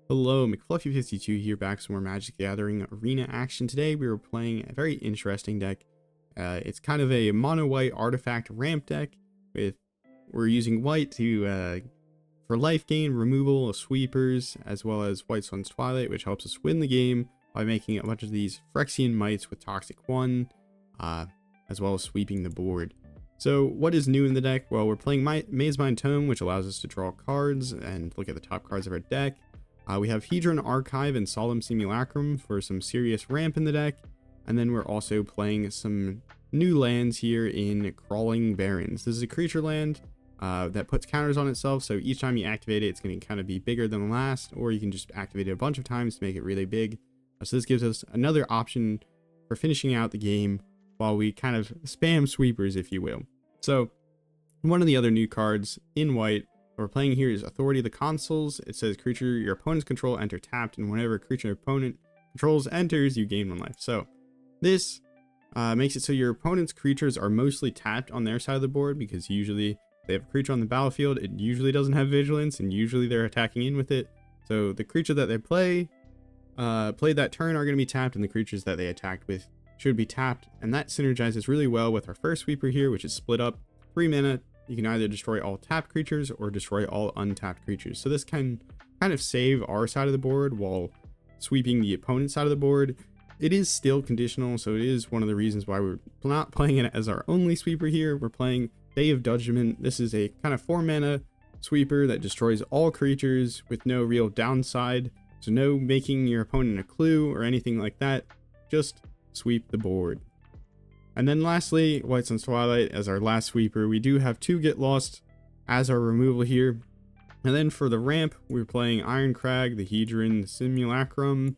Hello, McFluffy52 here, back with some more Magic the Gathering arena action. Today we were playing a very interesting deck. It's kind of a mono-white artifact ramp deck. We're using white to for life gain, removal of sweepers, as well as White Sun's Twilight, which helps us win the game by making a bunch of these Phyrexian Mites with Toxic 1, as well as sweeping the board. So what is new in the deck? Well, we're playing Mazemind Tome, which allows us to draw cards and look at the top cards of our deck. We have Hedron Archive and Solemn Simulacrum for some serious ramp in the deck. And then we're also playing some new lands here in Crawling Barrens. This is a creature land that puts counters on itself, so each time you activate it, it's going to kind of be bigger than the last, or you can just activate it a bunch of times to make it really big. So this gives us another option for finishing out the game while we kind of spam sweepers, if you will. So one of the other new cards in white we're playing here is Authority of the Consuls. It says creature your opponent's control enter tapped, and whenever a creature your opponent controls enters, you gain 1 life. So this makes it so your opponent's creatures are mostly tapped on their side of the board, because usually if they have a creature on the battlefield, it usually doesn't have vigilance, and usually they're attacking in with it. So the creature that they played that turn are going to be tapped, and the creatures that they attacked with should be tapped, and that synergizes really well with our first sweeper here, which is split up 3 mana. You can either destroy all tapped creatures or destroy all untapped creatures. So this can kind of save our side of the board while sweeping the opponent's side of the board. It is still conditional, so it is one of the reasons why we're not playing it as our only sweeper here. We're playing Day of Judgment. This is a kind of 4 mana sweeper that destroys all creatures with no real downside. So no making your opponent a clue or anything like that. Just sweep the board. And then lastly, White Sun's Twilight as our last sweeper. We do have 2 Get Lost as our removal here. And then for the ramp, we're playing Irencrag, the Hedron, the Simulacrum,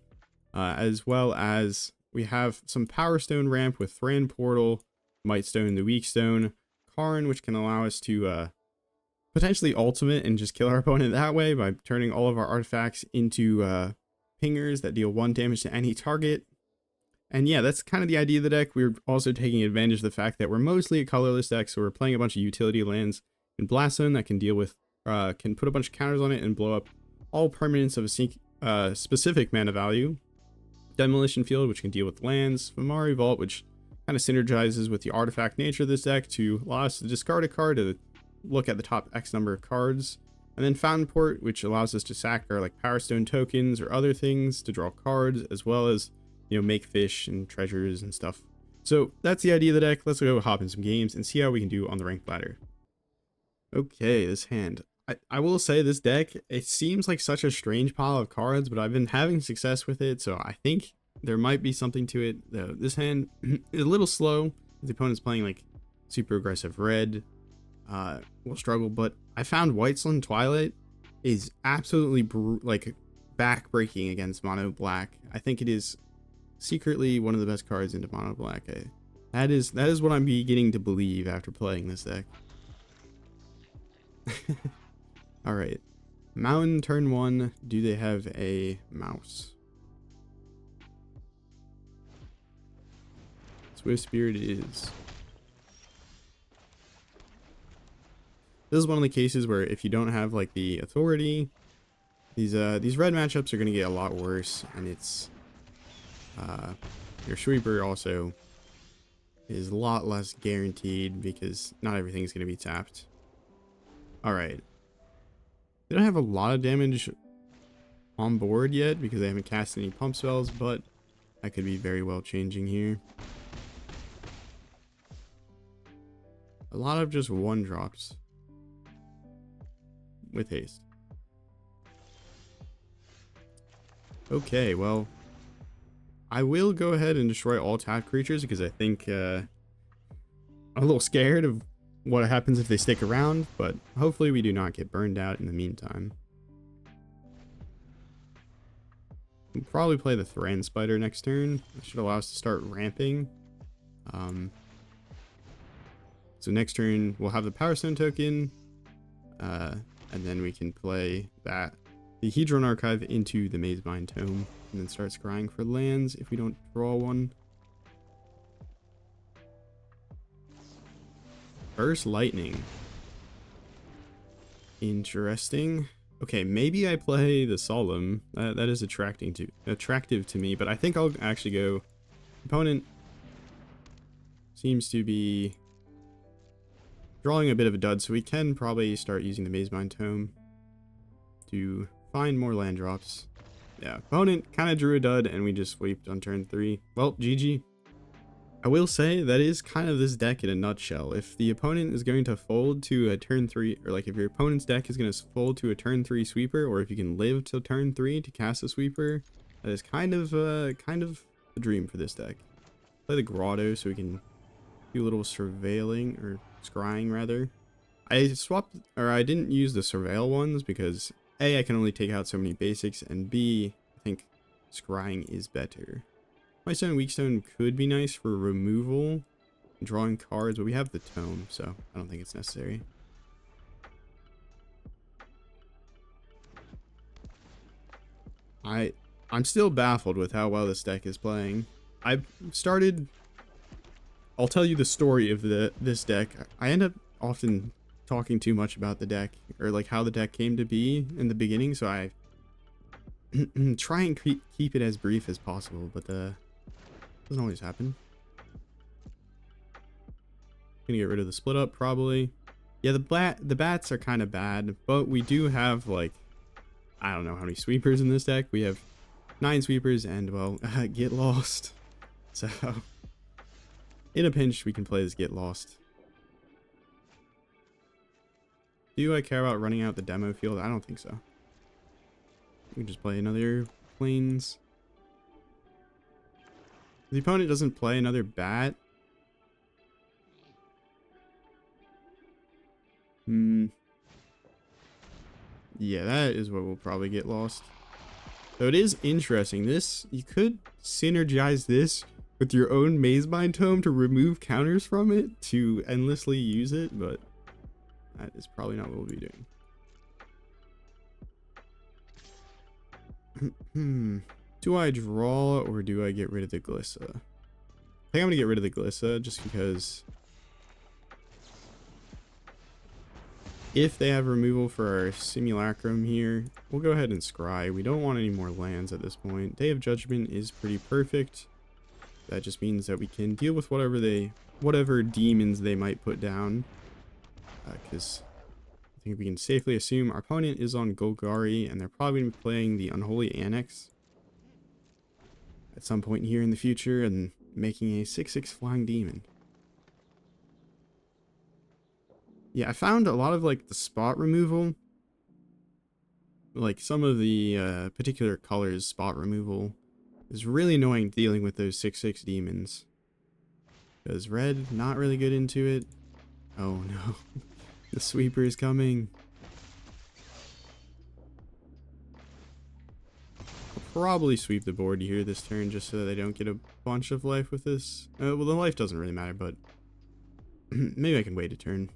as well as we have some Power Stone ramp with Thran Portal, Mightstone and Weakstone, Karn, which can allow us to potentially ultimate and just kill our opponent that way by turning all of our artifacts into pingers that deal 1 damage to any target. And yeah, that's kind of the idea of the deck. We're also taking advantage of the fact that we're mostly a colorless deck, so we're playing a bunch of utility lands in Blast Zone that can deal with, can put a bunch of counters on it and blow up all permanents of a specific mana value. Demolition Field, which can deal with lands. Fomori Vault, which kind of synergizes with the artifact nature of this deck to allow us to discard a card to look at the top X number of cards. And then Fountain Port, which allows us to sack our like Power Stone tokens or other things to draw cards, as well as make fish and treasures and stuff. So that's the idea of the deck. Let's go hop in some games and see how we can do on the ranked ladder. Okay, this hand. I will say this deck, it seems like such a strange pile of cards, but I've been having success with it, so I think there might be something to it. This hand is a little slow. The opponent's playing like super aggressive red. Will struggle, but I found White Sun's Twilight is absolutely back-breaking against mono black. I think it is secretly one of the best cards into mono black. That is what I'm beginning to believe after playing this deck. All right, Mountain turn 1. Do they have a mouse? Swift Spirit it is. This is one of the cases where if you don't have like the authority, these red matchups are going to get a lot worse, and it's your sweeper also is a lot less guaranteed because not everything's going to be tapped. All right, they don't have a lot of damage on board yet because they haven't cast any pump spells, but that could be very well changing here. A lot of just 1-drops with haste. Okay, well, I will go ahead and destroy all tapped creatures because I think I'm a little scared of what happens if they stick around, but hopefully we do not get burned out in the meantime. We'll probably play the Thran Spider next turn. That should allow us to start ramping. So next turn we'll have the Power Stone token, and then we can play the Hedron Archive into the Mazemind Tome, and then start scrying for lands if we don't draw one. Burst Lightning. Interesting. Okay, maybe I play the Solemn. That is attractive to me, but I think I'll actually go... Opponent seems to be drawing a bit of a dud, so we can probably start using the Mazemind Tome to find more land drops. Yeah, opponent kind of drew a dud, and we just sweeped on turn 3. Well, GG. I will say that is kind of this deck in a nutshell. If the opponent is going to fold to a turn 3, or like if your opponent's deck is going to fold to a turn 3 sweeper, or if you can live till turn 3 to cast a sweeper, that is kind of the dream for this deck. Play the Grotto so we can do a little surveilling, or scrying rather. I didn't use the surveil ones because A, I can only take out so many basics, and B, I think scrying is better. Mightstone and Weakstone could be nice for removal, drawing cards, but we have the Tome, so I don't think it's necessary. I'm still baffled with how well this deck is playing. I'll tell you the story of this deck. I end up often talking too much about the deck, or like how the deck came to be in the beginning, so I try and keep it as brief as possible, but doesn't always happen. Gonna get rid of the split up probably. Yeah, the bats are kind of bad, but we do have like, I don't know how many sweepers in this deck. We have 9 sweepers and, well, get lost. So in a pinch we can play this get lost. Do I care about running out the demo field? I don't think so. We can just play another plains. The opponent doesn't play another bat. Yeah, that is what will probably get lost. So it is interesting. You could synergize this with your own Mazemind Tome to remove counters from it to endlessly use it, but that is probably not what we'll be doing. Do I draw or do I get rid of the Glissa? I think I'm gonna get rid of the Glissa just because if they have removal for our Simulacrum here, we'll go ahead and scry. We don't want any more lands at this point. Day of Judgment is pretty perfect. That just means that we can deal with whatever demons they might put down. Because I think we can safely assume our opponent is on Golgari, and they're probably going to be playing the Unholy Annex at some point here in the future and making a 6/6 flying demon. Yeah, I found a lot of like the spot removal, like some of the particular colors spot removal is really annoying dealing with those 6/6 demons. Because red, not really good into it. Oh no, the sweeper is coming. I'll probably sweep the board here this turn just so that they don't get a bunch of life with this. Well, the life doesn't really matter, but maybe I can wait a turn.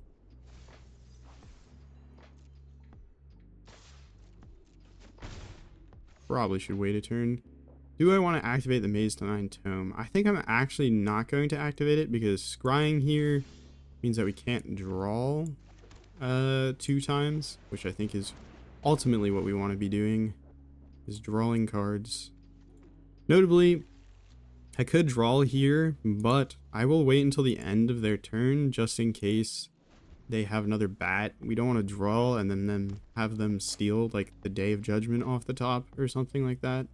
Probably should wait a turn. Do I want to activate the Mightstone Tome? I think I'm actually not going to activate it because scrying here means that we can't draw 2 times, which I think is ultimately what we want to be doing, is drawing cards. Notably, I could draw here, but I will wait until the end of their turn just in case they have another bat. We don't want to draw and then have them steal like the Day of Judgment off the top or something like that.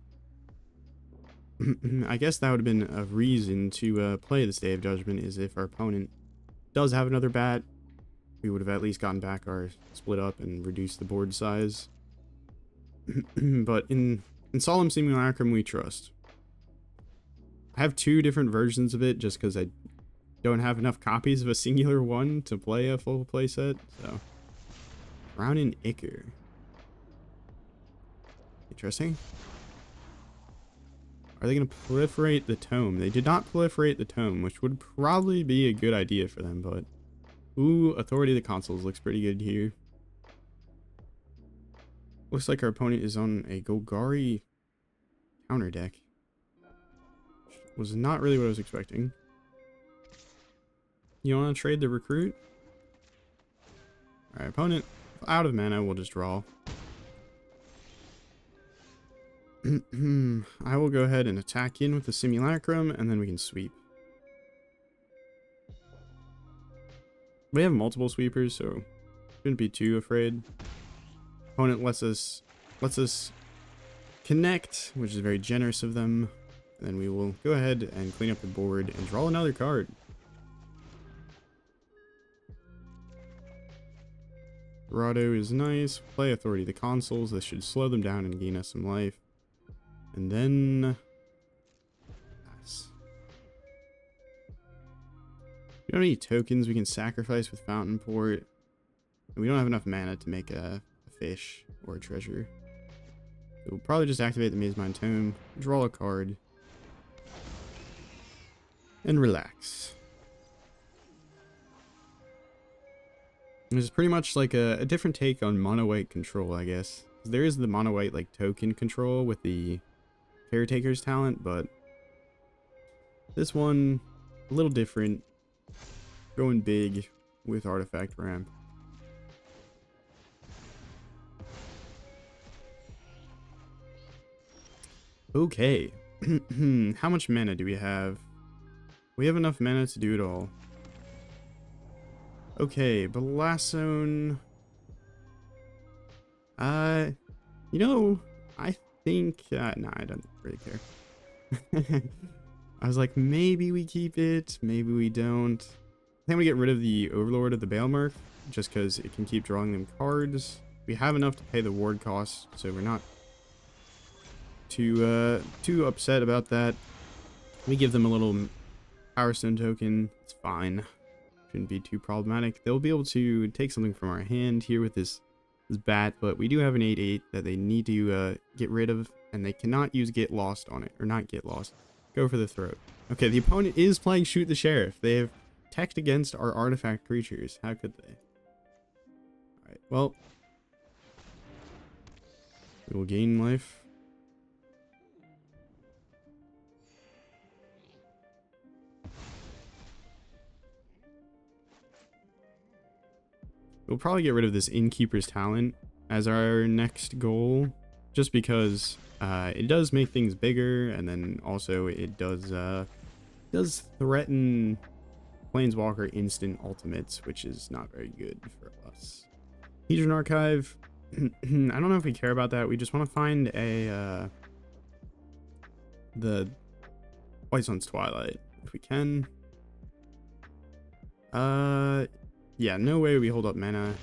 I guess that would have been a reason to play this Day of Judgment, is if our opponent does have another bat, we would have at least gotten back our split up and reduced the board size. But in Solemn Simulacrum we trust. I have 2 different versions of it just because I don't have enough copies of a singular one to play a full playset. So Brown and Icker. Interesting. Are they going to proliferate the Tome? They did not proliferate the Tome, which would probably be a good idea for them, but ooh, Authority of the Consuls looks pretty good here. Looks like our opponent is on a Golgari counter deck. Was not really what I was expecting. You want to trade the recruit? Alright, opponent out of mana, we'll just draw. I will go ahead and attack in with the Simulacrum, and then we can sweep. We have multiple sweepers, so shouldn't be too afraid. Opponent lets us connect, which is very generous of them. And then we will go ahead and clean up the board and draw another card. Grotto is nice. Play Authority the Consuls. This should slow them down and gain us some life. And then pass. We don't have any tokens we can sacrifice with Fountain Port. And we don't have enough mana to make a fish or a treasure. So we'll probably just activate the Mazemind Tome, draw a card, and relax. This is pretty much like a different take on mono white control, I guess. There is the mono white like token control with the Caretaker's talent, but this one a little different. Going big with artifact ramp. Okay. How much mana do we have? We have enough mana to do it all. Okay, Blasone. You know, I think... nah, I don't really care. I was like, maybe we keep it, maybe we don't. I think we get rid of the Overlord of the Bailmark, just because it can keep drawing them cards. We have enough to pay the ward cost, so we're not too upset about that. We give them a little Power Stone token. It's fine. Shouldn't be too problematic. They'll be able to take something from our hand here with this bat, but we do have an 8/8 that they need to get rid of, and they cannot use Get Lost on it, or not Get Lost. Go for the throat. Okay, the opponent is playing Shoot the Sheriff. They have teched against our artifact creatures. How could they? Alright, well, we will gain life. We'll probably get rid of this Innkeeper's Talent as our next goal, just because it does make things bigger, and then also it does threaten Planeswalker instant ultimates, which is not very good for us. Hedron Archive, I don't know if we care about that. We just want to find a the White Sun's Twilight if we can. Yeah, no way we hold up mana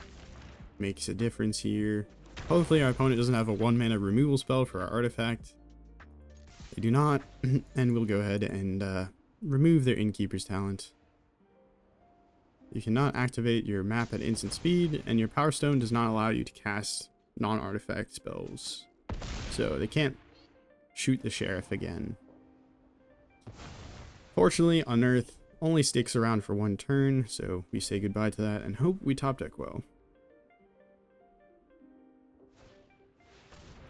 makes a difference here. Hopefully our opponent doesn't have a 1-mana removal spell for our artifact. They do not, and we'll go ahead and remove their Innkeeper's Talent. You cannot activate your map at instant speed, and your Power Stone does not allow you to cast non-artifact spells. So they can't shoot the Sheriff again. Fortunately, Unearth only sticks around for 1 turn, so we say goodbye to that and hope we top deck well.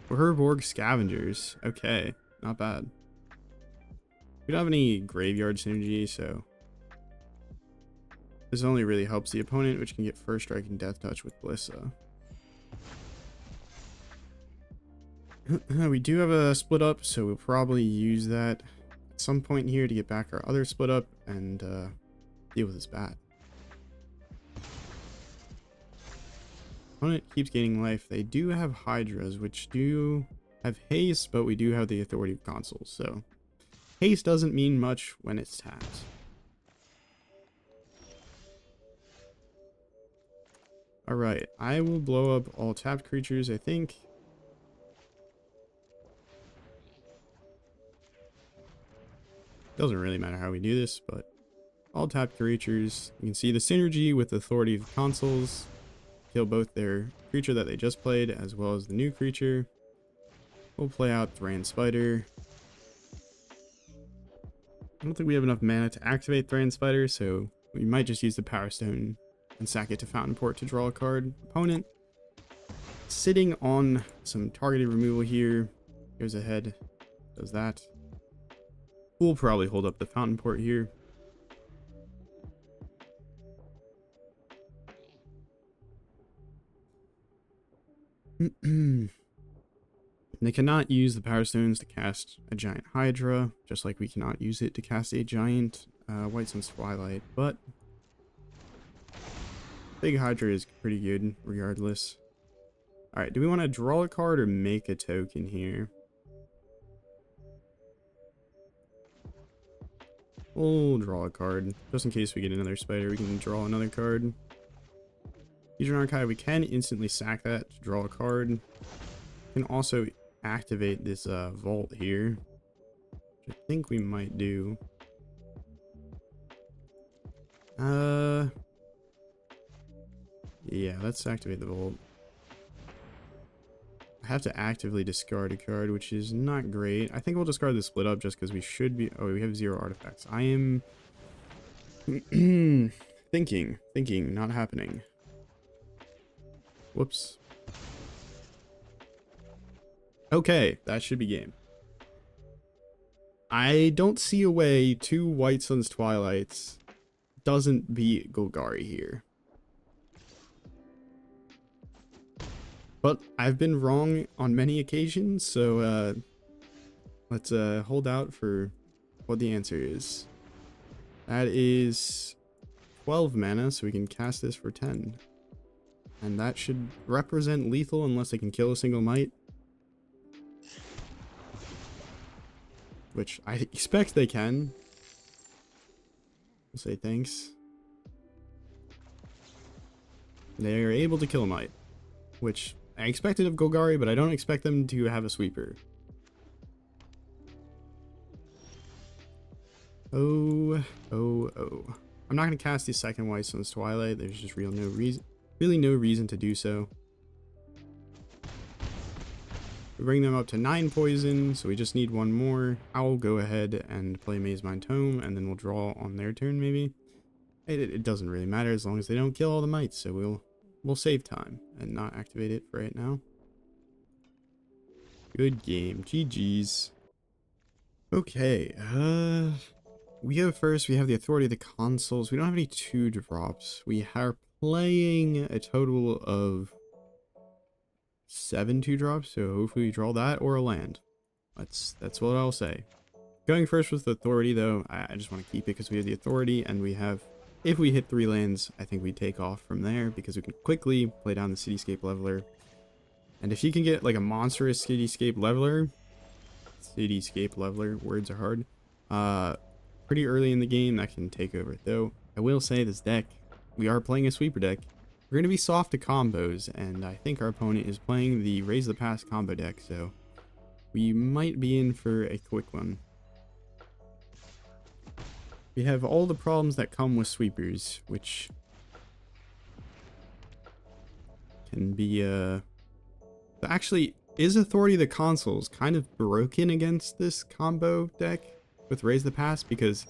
Herborg Scavengers. Okay, not bad. We don't have any graveyard synergy, so this only really helps the opponent, which can get First Strike and Death Touch with Blissa. We do have a split up, so we'll probably use that at some point here to get back our other split up and deal with this bat. Opponent keeps gaining life. They do have Hydras, which do have haste, but we do have the Authority of Consuls, so haste doesn't mean much when it's tapped. Alright, I will blow up all tapped creatures, I think. Doesn't really matter how we do this, but all tapped creatures. You can see the synergy with the Authority of Consuls. Kill both their creature that they just played as well as the new creature. We'll play out Thran Spider. I don't think we have enough mana to activate Thran Spider, so we might just use the Power Stone and sack it to Fountain Port to draw a card. Opponent sitting on some targeted removal here. Goes ahead, does that. We'll probably hold up the Fountain Port here. they cannot use the Power Stones to cast a giant Hydra, just like we cannot use it to cast a giant White Sun's Twilight, but Big Hydra is pretty good regardless. Alright, do we want to draw a card or make a token here? We'll draw a card. Just in case we get another spider, we can draw another card. Hedron Archive, we can instantly sack that to draw a card. We can also activate this vault here, which I think we might do. Yeah, let's activate the vault. I have to actively discard a card, which is not great. I think we'll discard the split up just because we should be... Oh, we have 0 artifacts. I am... thinking, not happening. Whoops. Okay, that should be game. I don't see a way 2 White Sun's Twilights doesn't beat Golgari here. But I've been wrong on many occasions, so let's hold out for what the answer is. That is 12 mana, so we can cast this for 10. And that should represent lethal unless they can kill a single might. Which I expect they can. We'll say thanks. They are able to kill a might, which I expected of Golgari, but I don't expect them to have a sweeper. Oh. I'm not going to cast the second White Sun's Twilight. There's just really no reason to do so. We bring them up to 9 poison, so we just need one more. I'll go ahead and play Mazemind Tome, and then we'll draw on their turn, maybe. It doesn't really matter as long as they don't kill all the mites, so we'll save time and not activate it for right now. Good game. GG's. Okay, we go first. We have the Authority of the Consuls. We don't have any 2-drops. We are playing a total of 7 2-drops, so hopefully we draw that or a land. That's what I'll say. Going first with Authority, though, I just want to keep it because we have the Authority, and we have, if we hit 3 lands, I think we take off from there because we can quickly play down the Cityscape Leveler. And if you can get like a monstrous Cityscape Leveler, words are hard, pretty early in the game, that can take over. Though I will say this deck, we are playing a sweeper deck. We're going to be soft to combos, and I think our opponent is playing the Raise the Pass combo deck, so we might be in for a quick one. We have all the problems that come with sweepers, which can be, actually, is Authority of the Consuls kind of broken against this combo deck with Raise the Pass? Because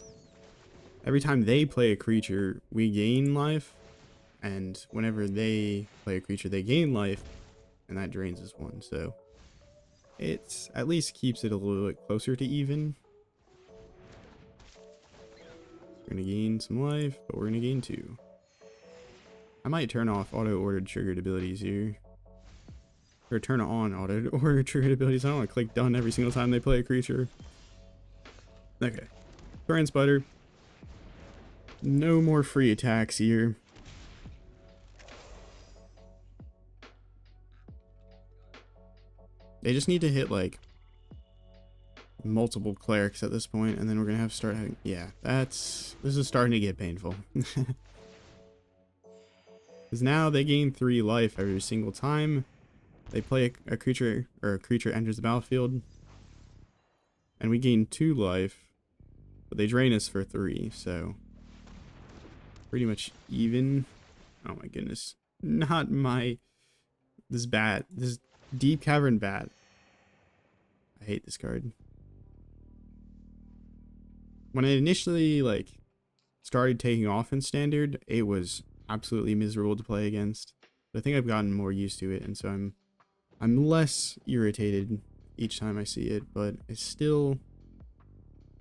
every time they play a creature, we gain life. And whenever they play a creature, they gain life, and that drains us 1. So it at least keeps it a little bit closer to even. We're going to gain some life, but we're going to gain 2. I might turn off auto-ordered triggered abilities here. Or turn on auto-ordered triggered abilities. I don't want to click done every single time they play a creature. Okay. Thran Spider. No more free attacks here. They just need to hit, like, multiple clerics at this point, and then we're gonna have to start having... Yeah, this is starting to get painful. Because now they gain 3 life every single time they play a creature, or a creature enters the battlefield. And we gain 2 life, but they drain us for 3, so... Pretty much even. Oh my goodness. Not my... This is bad. This is Deep Cavern bad. I hate this card. When I initially like started taking off in Standard, it was absolutely miserable to play against. But I think I've gotten more used to it, and so I'm less irritated each time I see it, but it's still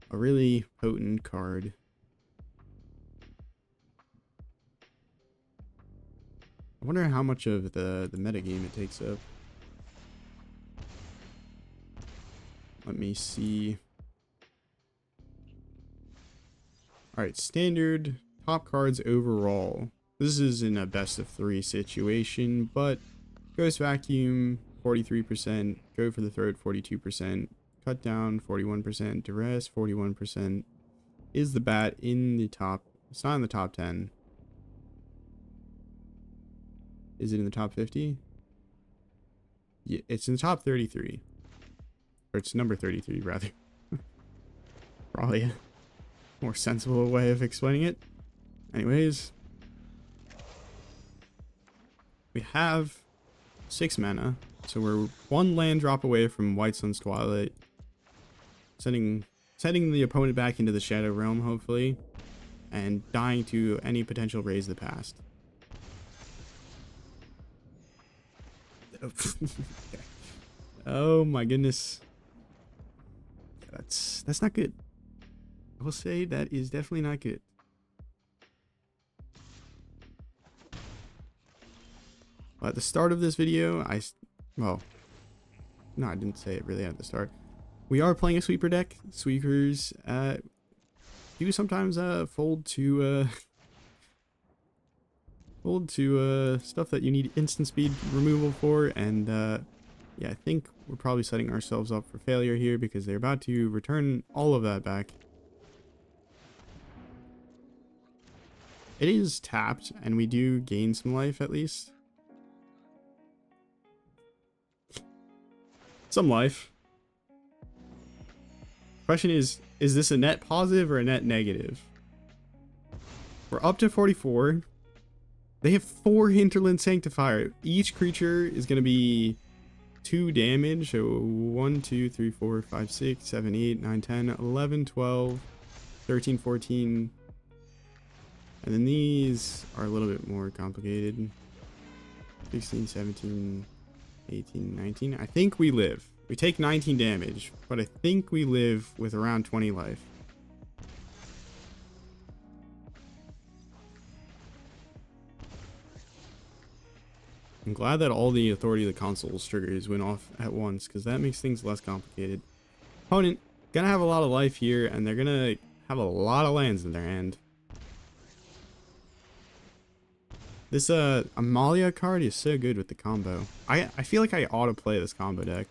a really potent card. I wonder how much of the metagame it takes up. Let me see. Alright, standard top cards overall. This is in a best of 3 situation, but Ghost Vacuum 43%, Go for the Throat 42%, Cut Down 41%, Duress 41%. Is the bat in the top? It's not in the top 10. Is it in the top 50? Yeah, it's in the top 33. Or it's number 33, rather. Probably a more sensible way of explaining it. Anyways, we have 6 mana, so we're 1 land drop away from Whitestone's Twilight, sending the opponent back into the Shadow Realm, hopefully, and dying to any potential Raise the Past. Okay. Oh my goodness. That's not good. I will say that is definitely not good. At the start of this video, well, no, I didn't say it really at the start. We are playing a sweeper deck. Sweepers do sometimes fold to stuff that you need instant speed removal for, and yeah, I think we're probably setting ourselves up for failure here because they're about to return all of that back. It is tapped, and we do gain some life at least. Some life. Question is this a net positive or a net negative? We're up to 44. They have 4 Hinterland Sanctifier. Each creature is going to be 2 damage. So 1, 2, 3, 4, 5, 6, 7, 8, 9, 10, 11, 12, 13, 14. And then these are a little bit more complicated. 16, 17, 18, 19. I think we live. We take 19 damage, but I think we live with around 20 life. I'm glad that all the Authority of the Consuls triggers went off at once, because that makes things less complicated. Opponent gonna have a lot of life here, and they're gonna have a lot of lands in their hand. This Amalia card is so good with the combo. I feel like I ought to play this combo deck,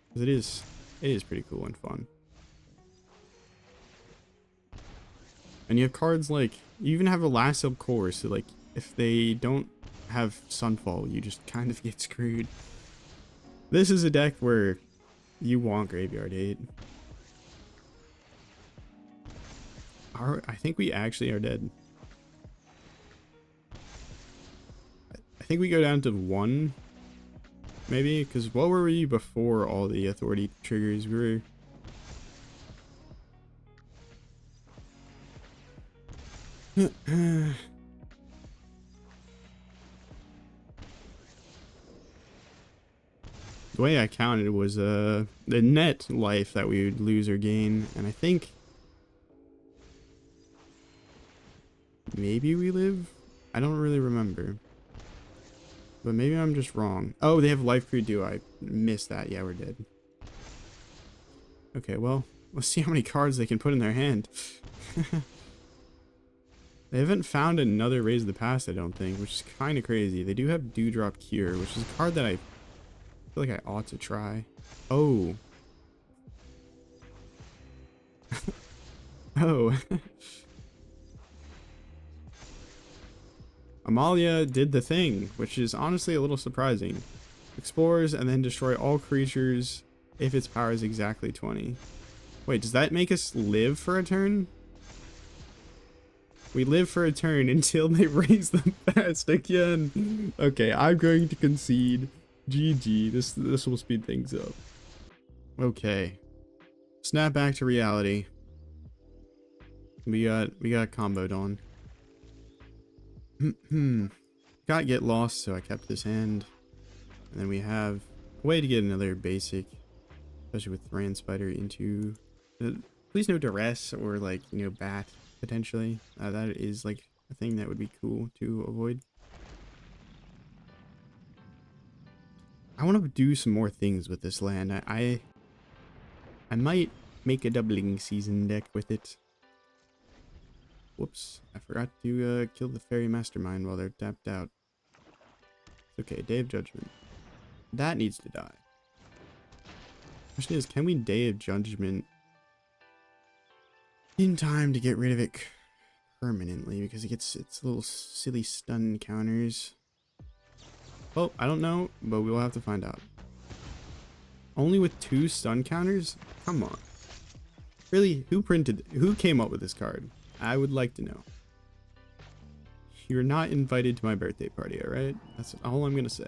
because it is pretty cool and fun. And you have cards like, you even have a Last Silk Core, so like if they don't have Sunfall, you just kind of get screwed. This is a deck where you want Graveyard Hate. I think we actually are dead. I think we go down to 1, maybe, because what were we before all the Authority triggers? We were... The way I counted was the net life that we would lose or gain, and I think maybe we live? I don't really remember. But maybe I'm just wrong. Oh, they have Life Crew Duo. I missed that. Yeah, we're dead. Okay, well, let's see how many cards they can put in their hand. They haven't found another Raise the Past, I don't think, which is kind of crazy. They do have Dewdrop Cure, which is a card that I feel like I ought to try. Oh. Oh. Amalia did the thing, which is honestly a little surprising. Explores and then destroy all creatures if its power is exactly 20. Wait, does that make us live for a turn? We live for a turn until they raise the past again. Okay, I'm going to concede. GG. This will speed things up. Okay. Snap back to reality. We got comboed on. Got Get Lost, so I kept this hand. And then we have a way to get another basic, especially with Thran Spider into... please no Duress or, like, you know, Bat, potentially. That is, like, a thing that would be cool to avoid. I want to do some more things with this land. I I might make a doubling season deck with it. Whoops, I forgot to kill the fairy mastermind while they're tapped out. It's okay, Day of Judgment. That needs to die. Question is, can we Day of Judgment in time to get rid of it permanently? Because it gets its little silly stun counters. Well, I don't know, but we'll have to find out. Only with 2 stun counters? Come on. Really, who came up with this card? I would like to know. You're not invited to my birthday party, alright? That's all I'm gonna say.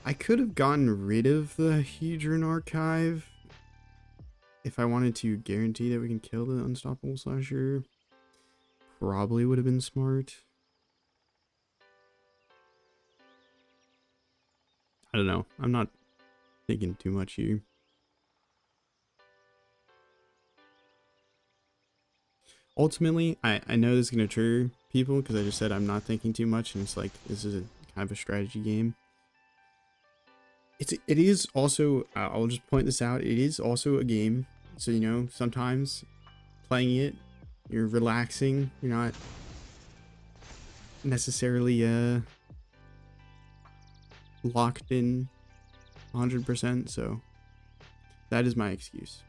I could have gotten rid of the Hedron Archive if I wanted to guarantee that we can kill the Unstoppable Slasher. Probably would have been smart. I don't know. I'm not thinking too much here. Ultimately, I know this is going to trigger people because I just said I'm not thinking too much, and it's like this is a kind of a strategy game. It is also, I'll just point this out, it is also a game. So, you know, sometimes playing it, you're relaxing, you're not necessarily locked in 100%, so that is my excuse.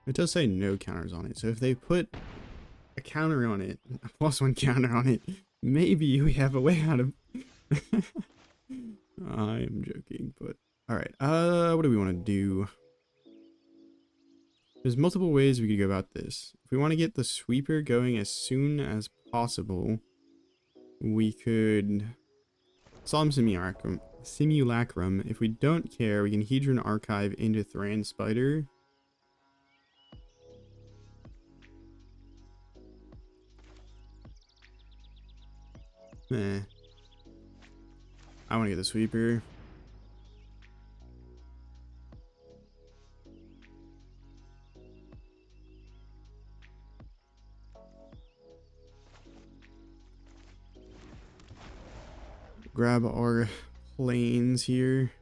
It does say no counters on it, so if they put a counter on it, a +1 counter on it, maybe we have a way out of I'm joking, but alright, what do we want to do? There's multiple ways we could go about this. If we want to get the sweeper going as soon as possible, we could Solemn Simulacrum. If we don't care, we can Hedron Archive into Thran Spider. I want to get the sweeper. Grab our planes here.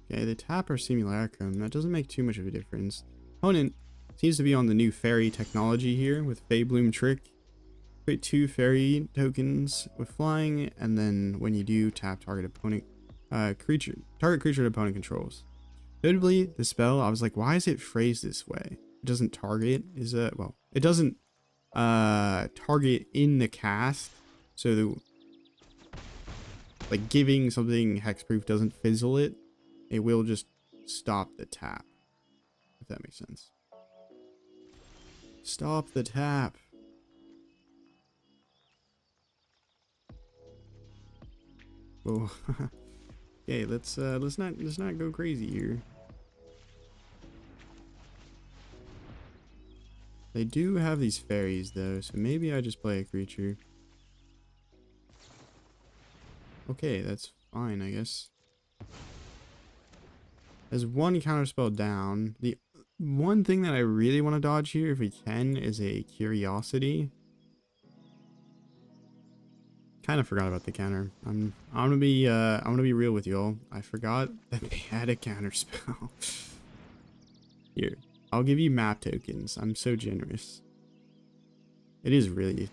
Okay, they tap our Simulacrum. That doesn't make too much of a difference. Opponent seems to be on the new fairy technology here with Faebloom Trick. Create 2 fairy tokens with flying, and then when you do, tap target opponent creature. Target creature opponent controls. Notably, the spell, I was like, why is it phrased this way? It doesn't target, well, it doesn't target in the cast, so like giving something hexproof doesn't fizzle it. It will just stop the tap, if that makes sense. Stop the tap. Oh, okay. Let's not go crazy here. They do have these fairies though, so maybe I just play a creature. Okay, that's fine, I guess. There's 1 counterspell down. The one thing that I really want to dodge here, if we can, is a Curiosity. Kind of forgot about the counter. I'm gonna be real with y'all. I forgot that they had a counter spell. Here, I'll give you map tokens. I'm so generous. It is really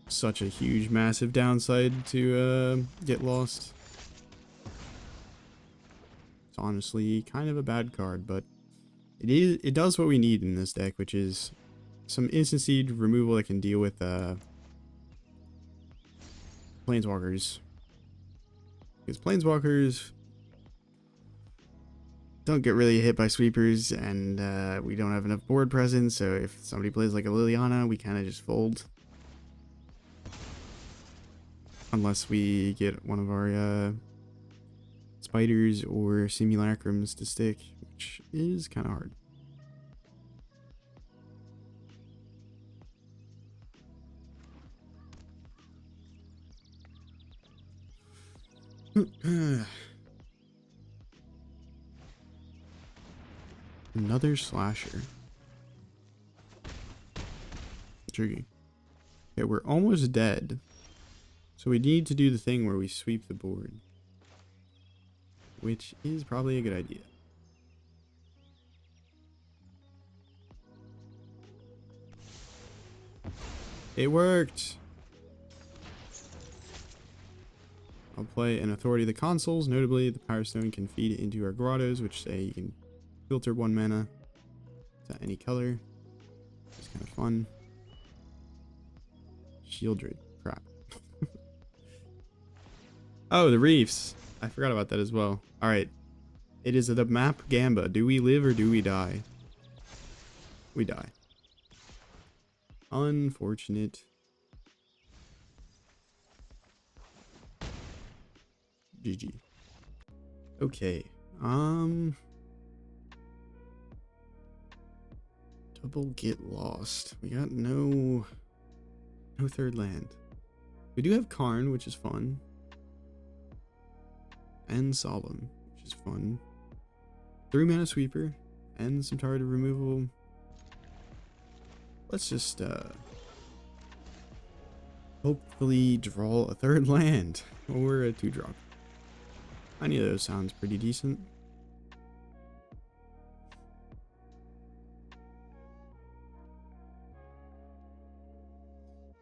such a huge, massive downside to get lost. It's honestly kind of a bad card, but it does what we need in this deck, which is some instant seed removal that can deal with Planeswalkers. Because Planeswalkers don't get really hit by sweepers, and we don't have enough board presence, so if somebody plays like a Liliana, we kind of just fold. Unless we get one of our spiders or simulacrums to stick, which is kind of hard. Another slasher. Tricky. Okay, we're almost dead. So we need to do the thing where we sweep the board. Which is probably a good idea. It worked! I'll play an Authority of the Consuls. Notably, the Power Stone can feed into our grottos, which say you can filter 1 mana to any color. It's kind of fun. Shieldred. Crap. Oh, the reefs. I forgot about that as well. Alright. It is the map Gamba. Do we live or do we die? We die. Unfortunate. GG. Okay. Double get lost. We got no third land. We do have Karn, which is fun. And Solemn, which is fun. 3 mana sweeper and some targeted removal. Let's just hopefully draw a third land or a 2-drop. Any of those sounds pretty decent.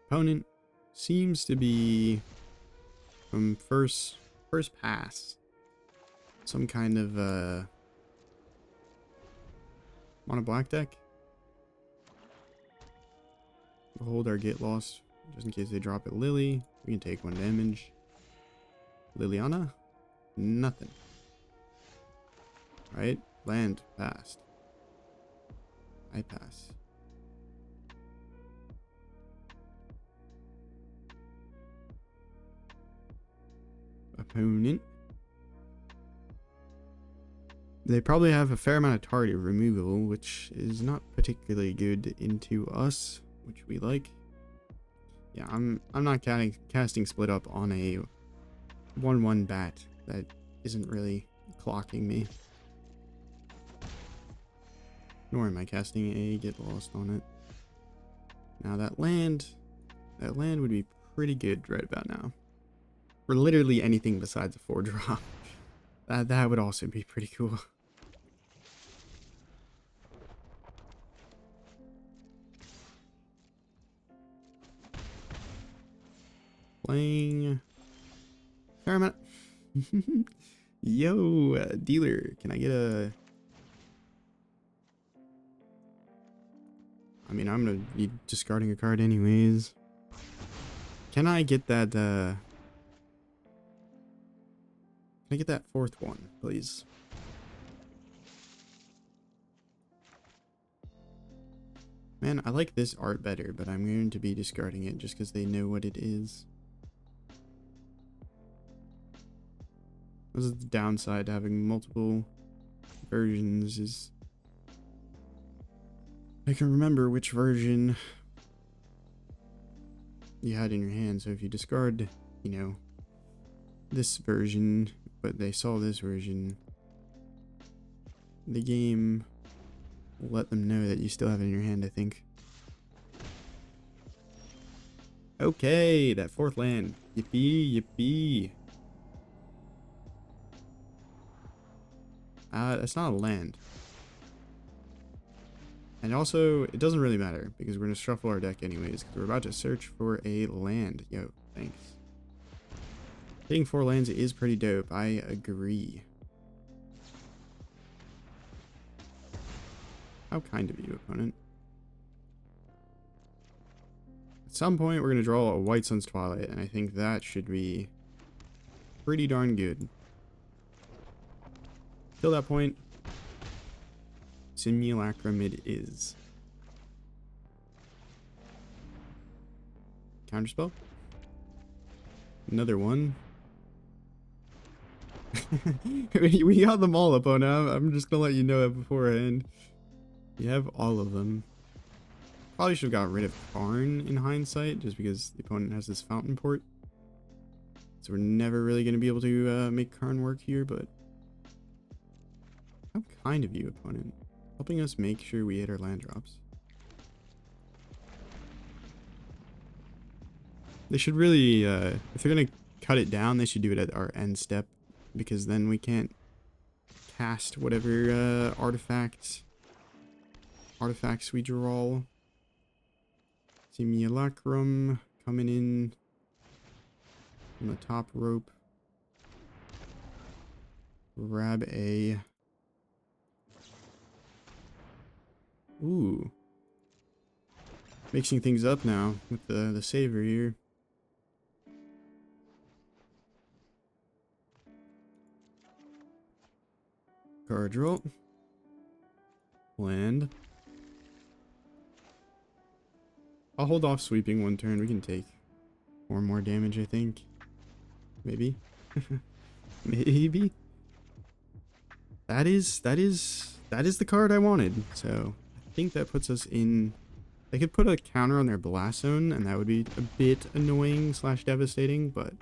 Opponent seems to be from first pass some kind of mono black deck. We'll hold our get lost just in case they drop it. Lily, we can take 1 damage. Liliana, nothing. Right? Land passed. I pass. Opponent. They probably have a fair amount of target removal, which is not particularly good into us, which we like. Yeah, I'm not casting split up on a 1/1 bat that isn't really clocking me. Nor am I casting a get lost on it. Now that land would be pretty good right about now. For literally anything besides a 4-drop. That would also be pretty cool. Playing Paramount. Yo, dealer, can I get a... I mean, I'm gonna be discarding a card anyways. Can I get that, Can I get that 4th one, please? Man, I like this art better, but I'm going to be discarding it just because they know what it is. This is the downside to having multiple versions is I can remember which version you had in your hand. So if you discard, you know, this version, but they saw this version, the game will let them know that you still have it in your hand, I think. Okay, that 4th land. Yippee, yippee. That's not a land. And also, it doesn't really matter because we're going to shuffle our deck anyways because we're about to search for a land. Yo, thanks. Hitting 4 lands is pretty dope. I agree. How kind of you, opponent. At some point, we're going to draw a White Sun's Twilight, and I think that should be pretty darn good. Till that point, Simulacrum it is. Counterspell. Another one. We got them all, opponent. I'm just gonna let you know that beforehand. You have all of them. Probably should have got rid of Karn in hindsight, just because the opponent has this fountain port. So we're never really going to be able to make Karn work here, but how kind of you, opponent. Helping us make sure we hit our land drops. They should really, if they're going to cut it down, they should do it at our end step, because then we can't cast whatever artifacts we draw. Simulacrum coming in on the top rope. Grab a... Ooh. Mixing things up now with the saver here. Card draw. Land. I'll hold off sweeping one turn. We can take 4 more damage, I think. Maybe. Maybe. That is the card I wanted. So I think that puts us in. They could put a counter on their blast zone, and that would be a bit annoying / devastating, but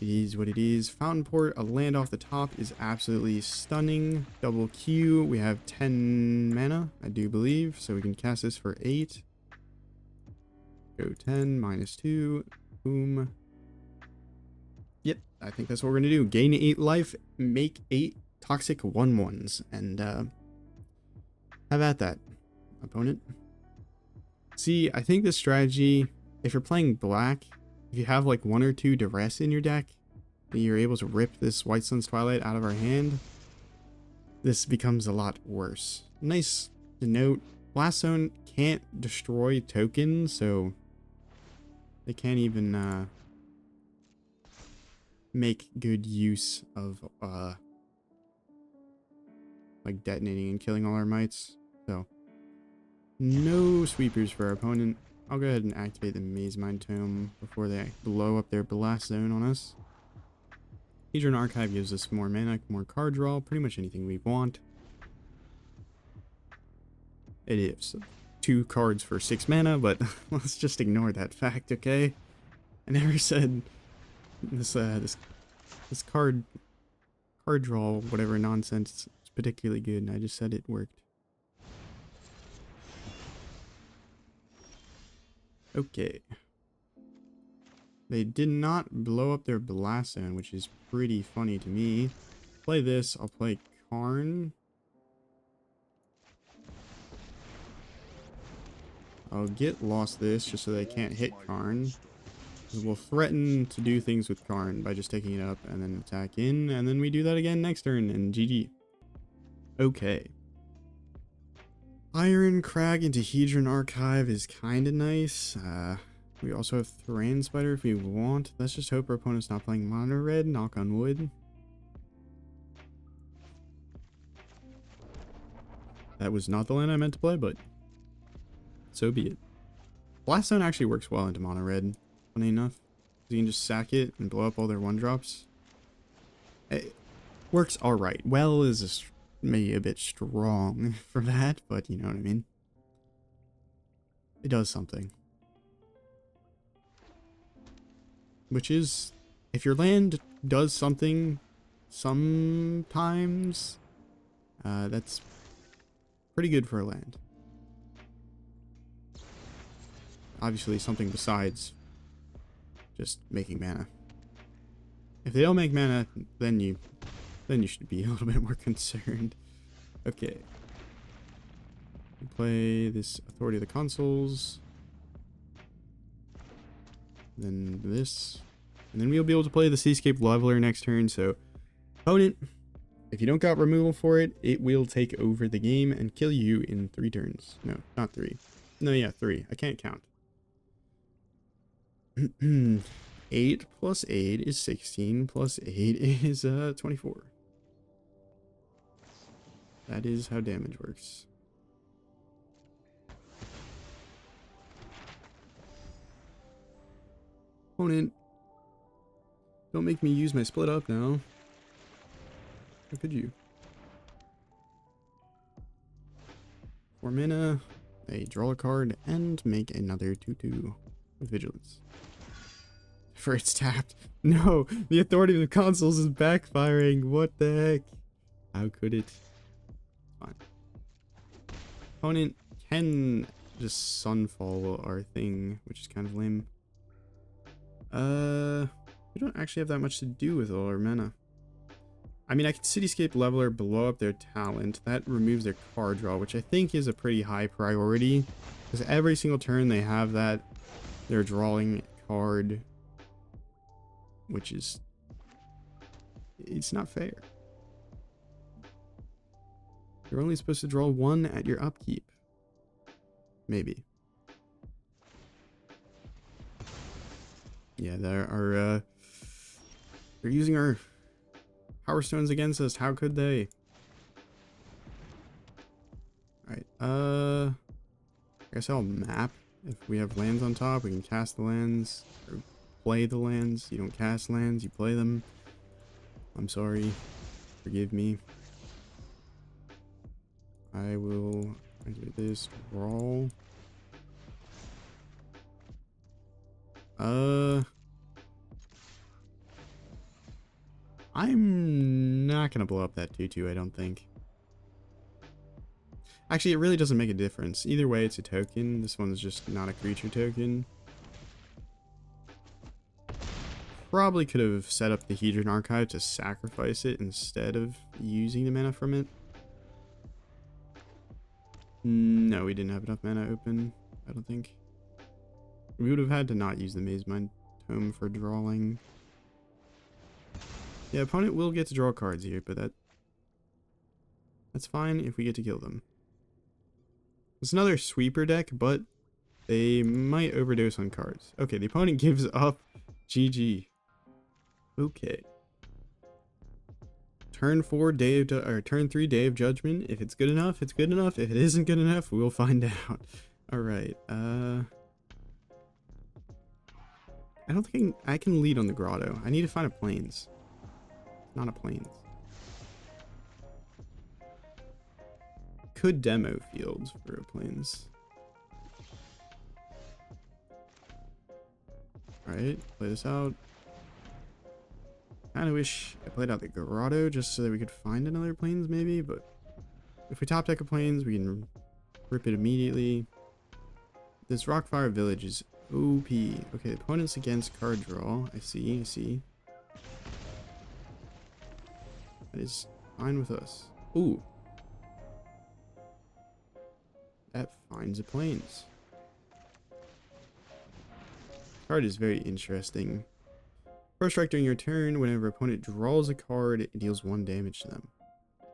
it is what it is. Fountain Port, a land off the top, is absolutely stunning. Double Q. We have 10 mana, I do believe, so we can cast this for 8. Go 10, -2. Boom. Yep, I think that's what we're gonna do. Gain 8 life, make 8 toxic 1/1s, and have at that, opponent. See, I think this strategy, if you're playing black, if you have like 1 or 2 duress in your deck, and you're able to rip this White Sun's Twilight out of our hand, this becomes a lot worse. Nice to note, Blast Zone can't destroy tokens, so they can't even make good use of like detonating and killing all our mites. So no sweepers for our opponent. I'll go ahead and activate the Mazemind Tome before they blow up their Blast Zone on us. Hedron Archive gives us more mana, more card draw, pretty much anything we want. It is 2 cards for 6 mana, but let's just ignore that fact, okay? I never said this card draw, whatever nonsense, is particularly good, and I just said it worked. Okay. They did not blow up their Blast Zone, which is pretty funny to me. Play this, I'll play Karn. I'll get lost this just so they can't hit Karn. We'll threaten to do things with Karn by just taking it up and then attack in, and then we do that again next turn, and GG. Okay. Irencrag into Hedron Archive is kind of nice. We also have Thran Spider if we want. Let's just hope our opponent's not playing mono red, knock on wood. That was not the land I meant to play, but so be it. Blast Zone actually works well into mono red, funny enough. You can just sack it and blow up all their 1-drops. It works alright. Well is maybe a bit strong for that, but you know what I mean. It does something. Which is, if your land does something sometimes, that's pretty good for a land. Obviously something besides just making mana. If they don't make mana, then you should be a little bit more concerned. Okay. Play this Authority of the Consuls. Then this. And then we'll be able to play the Cityscape Leveler next turn. So, opponent, if you don't got removal for it, it will take over the game and kill you in 3 turns. No, not 3. No, yeah, 3. I can't count. 8 plus 8 is 16 plus 8 is 24. That is how damage works. Opponent, don't make me use my split up now. How could you? 4 mana, I draw a card and make another 2/2 with vigilance. For it's tapped. No, the authority of the consuls is backfiring. What the heck? How could it? Fine. Opponent can just Sunfall our thing, which is kind of lame. We don't actually have that much to do with all our mana. I mean, I can Cityscape Leveler, blow up their talent. That removes their card draw, which I think is a pretty high priority. Because every single turn they have that, they're drawing a card. Which is... it's not fair. You're only supposed to draw one at your upkeep. Maybe. Yeah, they're using our Power Stones against us. How could they? Alright, I guess I'll map. If we have lands on top, we can cast the lands. Or play the lands. You don't cast lands, you play them. I'm sorry. Forgive me. I will do this. Draw. I'm not gonna blow up that 2/2, I don't think. Actually, it really doesn't make a difference. Either way, it's a token. This one's just not a creature token. Probably could have set up the Hedron Archive to sacrifice it instead of using the mana from it. No, we didn't have enough mana open, I don't think. We would have had to not use the Mazemind Tome for drawing. Yeah, opponent will get to draw cards here, but that's fine if we get to kill them. It's another sweeper deck, but they might overdose on cards. Okay, the opponent gives up. GG. Okay. Turn 4, turn 3, Day of Judgment. If it's good enough, it's good enough. If it isn't good enough, we'll find out. Alright, I don't think I can lead on the Grotto. I need to find a Plains. Not a Plains. Could demo Fields for a Plains. Alright, play this out. Kinda wish I played out the Grotto just so that we could find another Plains maybe, but if we top deck a Plains, we can rip it immediately. This Rockfire Village is OP. Okay, opponents against card draw. I see. That is fine with us. Ooh. That finds a Plains. Card is very interesting. First strike during your turn, whenever opponent draws a card, it deals 1 damage to them.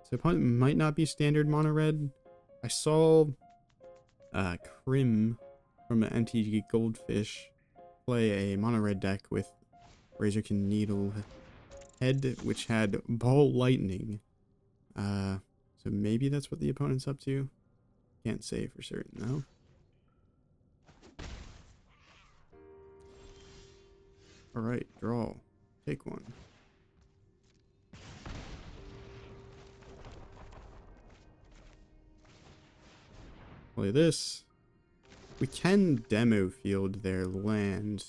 So opponent might not be standard mono red. I saw Krim from an MTG Goldfish play a mono red deck with Razorkin Needle Head, which had Ball Lightning. So maybe that's what the opponent's up to. Can't say for certain though. Alright, draw. Take one. Play this. We can demo field their land,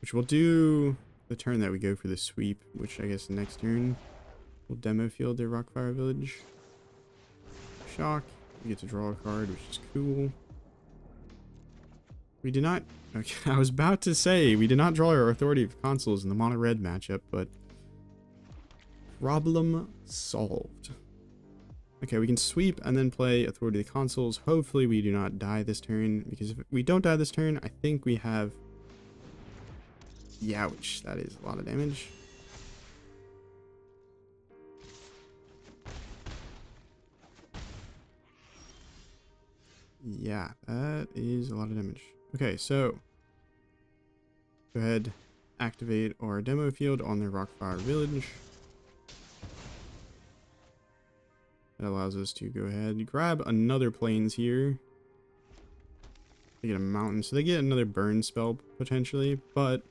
which we'll do the turn that we go for the sweep, which I guess the next turn we'll demo field their Rockfire Village. Shock. We get to draw a card, which is cool. We did not... Okay, I was about to say, we did not draw our Authority of Consuls in the mono red matchup, but... Problem solved. Okay, we can sweep and then play Authority of the Consuls. Hopefully we do not die this turn, because if we don't die this turn, I think we have... Youch, that is a lot of damage. Yeah, that is a lot of damage. Okay, so go ahead, activate our demo field on the Rockfire Village. That allows us to go ahead and grab another Plains here. They get a mountain, so they get another burn spell potentially, but...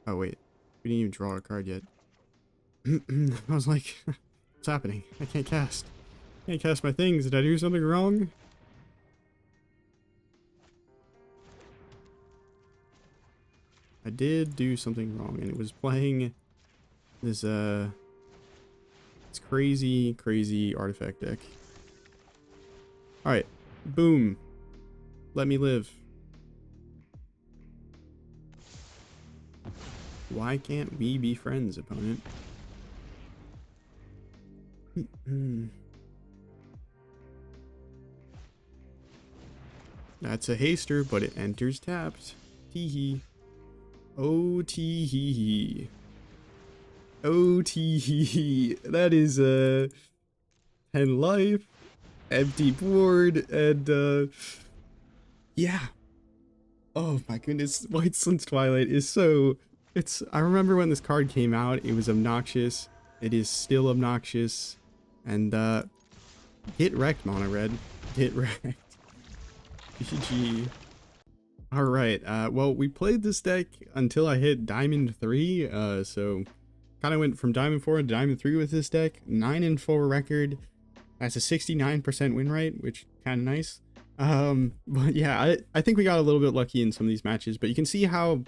Oh wait, we didn't even draw a card yet. I was like, what's happening? I can't cast. I can't cast my things. Did I do something wrong? I did do something wrong, and it was playing this crazy artifact deck. All right, boom. Let me live. Why can't we be friends, opponent? That's a haster, but it enters tapped. Tee-hee. Oh, tee-hee-hee. Oh, tee-hee-hee. That is, 10 life, empty board, and, yeah. Oh my goodness, Mightstone Twilight is so... I remember when this card came out, it was obnoxious. It is still obnoxious. And, get wrecked, Mono Red. Get wrecked. GG. Alright, well, we played this deck until I hit Diamond 3, so kind of went from Diamond 4 to Diamond 3 with this deck. 9-4 record. That's a 69% win rate, which kind of nice. But yeah, I think we got a little bit lucky in some of these matches, but you can see how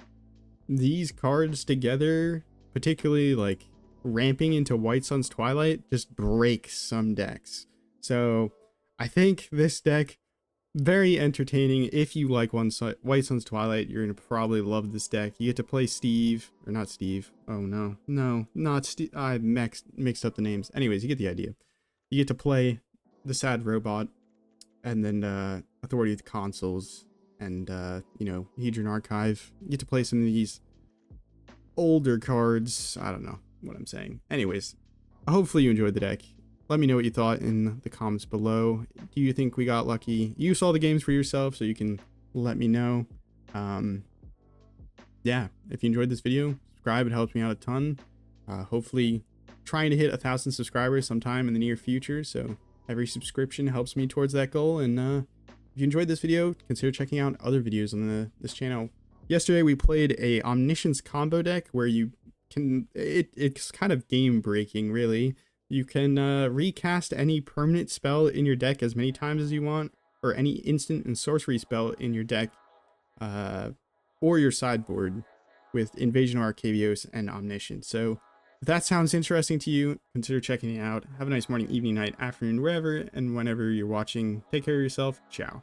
these cards together, particularly like ramping into White Sun's Twilight, just breaks some decks. So I think this deck, very entertaining. If you like White Sun's Twilight, you're gonna probably love this deck. You get to play Steve, or not Steve. Oh no, not Steve. I mixed up the names. Anyways, you get the idea. You get to play the Sad Robot, and then Authority of the Consuls, and you know, Hedron Archive. You get to play some of these older cards. I don't know what I'm saying. Anyways, hopefully you enjoyed the deck. Let me know what you thought in the comments below. Do you think we got lucky? You saw the games for yourself, so you can let me know. Yeah, if you enjoyed this video, subscribe. It helps me out a ton. Hopefully trying to hit 1,000 subscribers sometime in the near future, so every subscription helps me towards that goal. And if you enjoyed this video, consider checking out other videos on this channel. Yesterday we played a Omniscience combo deck where you can, it's kind of game breaking really. You can recast any permanent spell in your deck as many times as you want, or any instant and sorcery spell in your deck or your sideboard with Invasion of Arcavios and Omniscience. So if that sounds interesting to you, consider checking it out. Have a nice morning, evening, night, afternoon, wherever and whenever you're watching. Take care of yourself. Ciao.